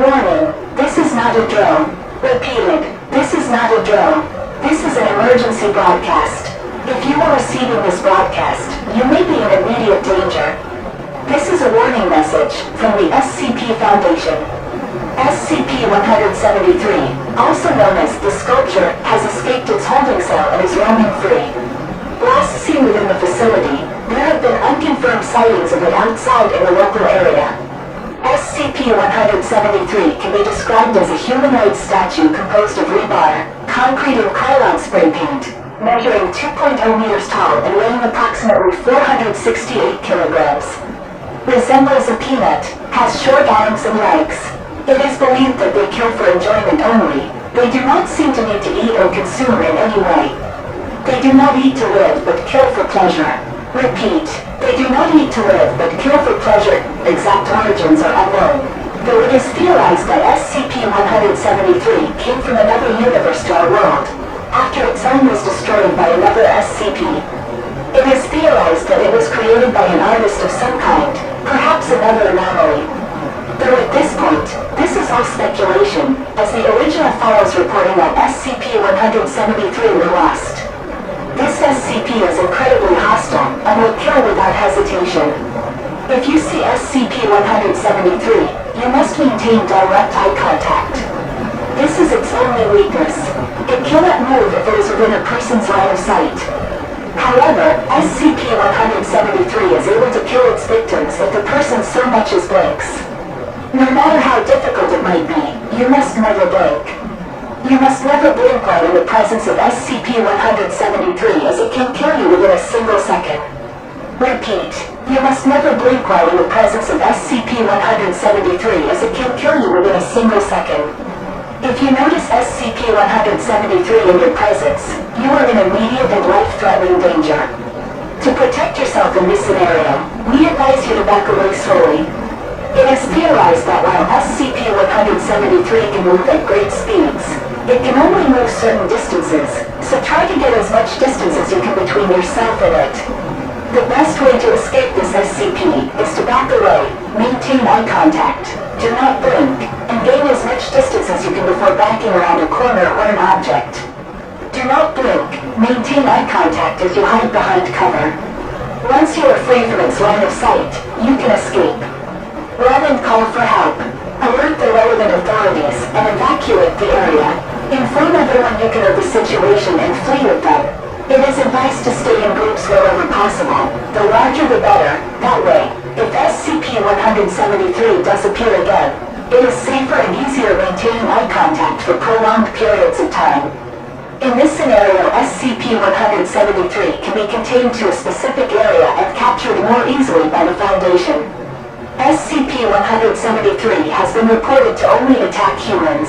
Warning, this is not a drill. Repeated, this is not a drill. This is an emergency broadcast. If you are receiving this broadcast, you may be in immediate danger. This is a warning message from the SCP Foundation. SCP-173, also known as the Sculpture, has escaped its holding cell and is roaming free. Last seen within the facility, there have been unconfirmed sightings of it outside in the local area. SCP-173 can be described as a humanoid statue composed of rebar, concrete and Krylon spray paint, measuring 2.0 meters tall and weighing approximately 468 kilograms. Resembles a peanut, has short arms and legs. It is believed that they kill for enjoyment only. They do not seem to need to eat or consume in any way. They do not eat to live, but kill for pleasure. Repeat, they do not eat to live, but kill for pleasure. Exact origins are unknown, though it is theorized that SCP-173 came from another universe to our world, after its own was destroyed by another SCP. It is theorized that it was created by an artist of some kind, perhaps another anomaly. Though at this point, this is all speculation, as the original files reporting that SCP-173 were lost. This SCP is incredibly hostile and will kill without hesitation. If you see SCP-173, you must maintain direct eye contact. This is its only weakness. It cannot move if it is within a person's line of sight. However, SCP-173 is able to kill its victims if the person so much as blinks. No matter how difficult it might be, you must never blink. You must never blink while in the presence of SCP-173, as it can kill you within a single second. Repeat, you must never blink while in the presence of SCP-173, as it can kill you within a single second. If you notice SCP-173 in your presence, you are in immediate and life-threatening danger. To protect yourself in this scenario, we advise you to back away slowly. It is theorized that while SCP-173 can move at great speeds, it can only move certain distances, so try to get as much distance as you can between yourself and it. The best way to escape this SCP is to back away, maintain eye contact, do not blink, and gain as much distance as you can before backing around a corner or an object. Do not blink, maintain eye contact as you hide behind cover. Once you are free from its line of sight, you can escape. Run and call for help. Alert the relevant authorities and evacuate the area. Inform everyone you can of the situation and flee with them. It is advised to stay in groups wherever possible. The larger the better. That way, if SCP-173 does appear again, it is safer and easier maintaining eye contact for prolonged periods of time. In this scenario, SCP-173 can be contained to a specific area and captured more easily by the Foundation. SCP-173 has been reported to only attack humans.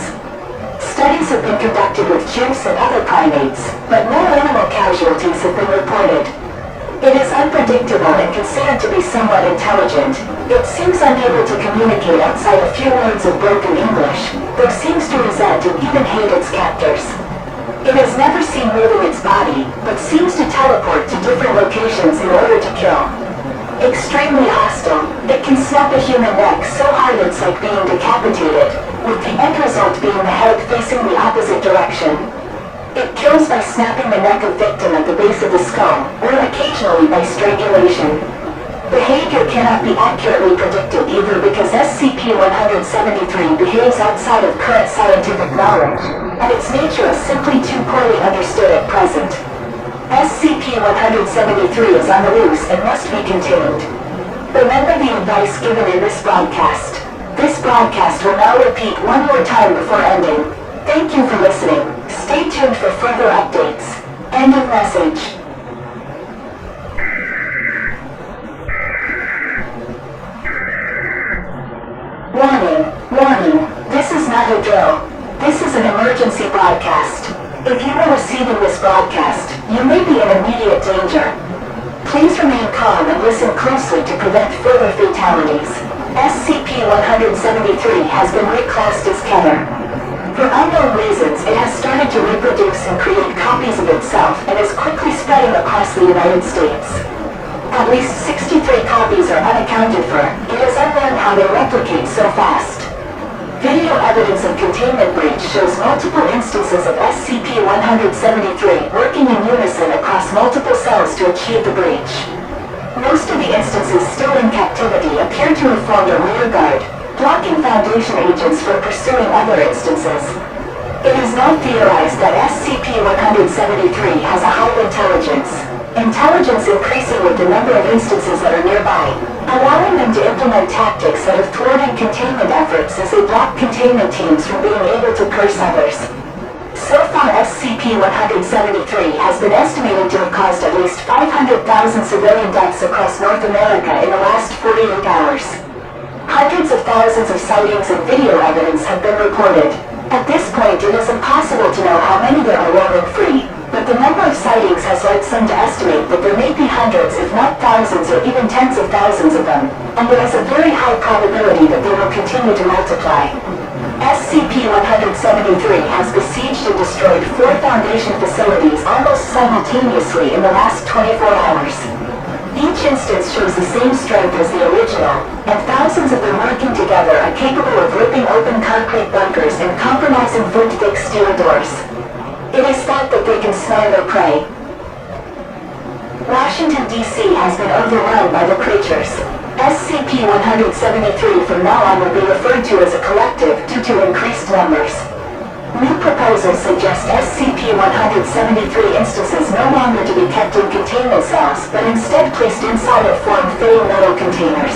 Studies have been conducted with chimps and other primates, but no animal casualties have been reported. It is unpredictable and considered to be somewhat intelligent. It seems unable to communicate outside a few words of broken English, though seems to resent and even hate its captors. It is never seen moving its body, but seems to teleport to different locations in order to kill. Extremely hostile, it can snap a human neck so hard it's like being decapitated, with the end result being the head facing the opposite direction. It kills by snapping the neck of victim at the base of the skull, or occasionally by strangulation. Behavior cannot be accurately predicted either because SCP-173 behaves outside of current scientific knowledge, and its nature is simply too poorly understood at present. SCP-173 is on the loose and must be contained. Remember the advice given in this broadcast. This broadcast will now repeat one more time before ending. Thank you for listening. Stay tuned for further updates. End of message. Warning, warning, this is not a drill. This is an emergency broadcast. If you are receiving this broadcast, you may be in immediate danger. Please remain calm and listen closely to prevent further fatalities. SCP-173 has been reclassed as Keter. For unknown reasons, it has started to reproduce and create copies of itself and is quickly spreading across the United States. At least 63 copies are unaccounted for. It is unknown how they replicate so fast. Video evidence of containment breach shows multiple instances of SCP-173 working in unison across multiple cells to achieve the breach. Most of the instances still in captivity appear to have formed a rear guard, blocking Foundation agents from pursuing other instances. It is now theorized that SCP-173 has a high intelligence increasing with the number of instances that are nearby, allowing them to implement tactics that have thwarted containment efforts as they block containment teams from being able to curse others. So far, SCP-173 has been estimated to have caused at least 500,000 civilian deaths across North America in the last 48 hours. Hundreds of thousands of sightings and video evidence have been reported. At this point, it is impossible to know how many there are roaming free, but the number of sightings has led some to estimate that there may be hundreds, if not thousands, or even tens of thousands of them, and there is a very high probability that they will continue to multiply. SCP-173 has besieged and destroyed 4 Foundation facilities almost simultaneously in the last 24 hours. Each instance shows the same strength as the original, and thousands of them working together are capable of ripping open concrete bunkers and compromising foot-thick steel doors. It is thought that they can smell their prey. Washington, D.C. has been overrun by the creatures. SCP-173 from now on will be referred to as a collective due to increased numbers. New proposals suggest SCP-173 instances no longer to be kept in containment cells, but instead placed inside of form-fitting metal containers.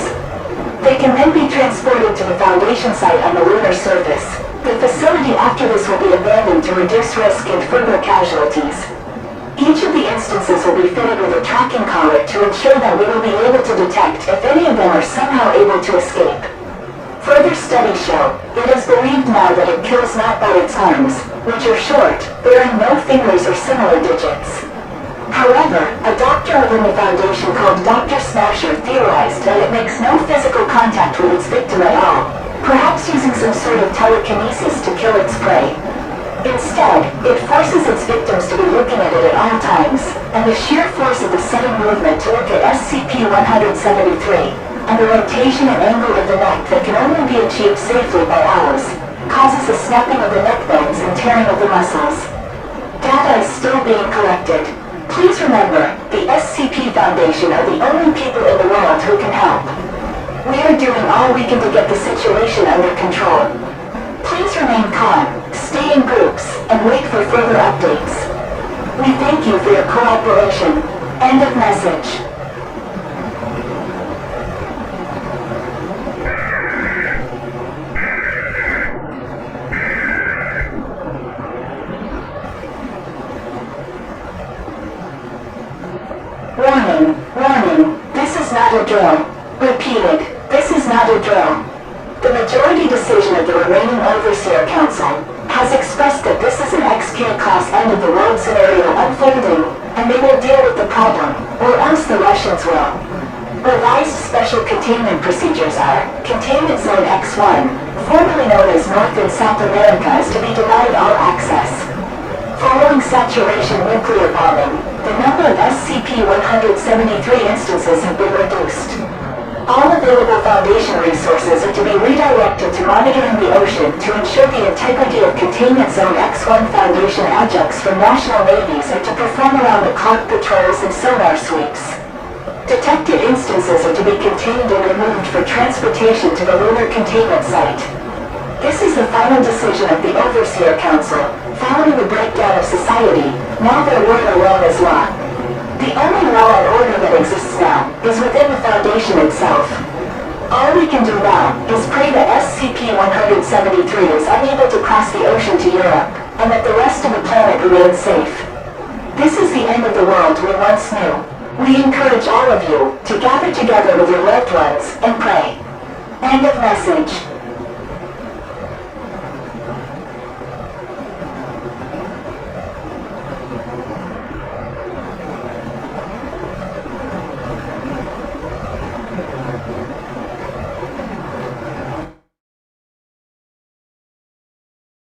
They can then be transported to the Foundation site on the lunar surface. The facility after this will be abandoned to reduce risk and further casualties. Each of the instances will be fitted with a tracking collar to ensure that we will be able to detect if any of them are somehow able to escape. Further studies show, it is believed now that it kills not by its arms, which are short, bearing no fingers or similar digits. However, a doctor within the Foundation called Dr. Smasher theorized that it makes no physical contact with its victim at all, perhaps using some sort of telekinesis to kill its prey. Instead, it forces its victims to be looking at it at all times, and the sheer force of the sudden movement to look at SCP-173, and the rotation and angle of the neck that can only be achieved safely by owls, causes a snapping of the neck bones and tearing of the muscles. Data is still being collected. Please remember, the SCP Foundation are the only people in the world who can help. We are doing all we can to get the situation under control. Please remain calm, stay in groups, and wait for further updates. We thank you for your cooperation. End of message. Warning, warning, this is not a drill. Repeated, this is not a drill. The majority decision of the remaining Overseer Council has expressed that this is an XK-class end-of-the-world scenario unfolding, and they will deal with the problem, or else the Russians will. Revised special containment procedures are, Containment Zone X1, formerly known as North and South America, is to be denied all access. Following saturation nuclear bombing, the number of SCP-173 instances have been reduced. All available Foundation resources are to be redirected to monitoring the ocean to ensure the integrity of Containment Zone X1 Foundation adjuncts from national navies are to perform around-the-clock patrols and sonar sweeps. Detected instances are to be contained and removed for transportation to the lunar containment site. This is the final decision of the Overseer Council, following the breakdown of society. Now their word alone is law. The only law and order that exists now is within the Foundation itself. All we can do now is pray that SCP-173 is unable to cross the ocean to Europe, and that the rest of the planet remains safe. This is the end of the world we once knew. We encourage all of you to gather together with your loved ones and pray. End of message.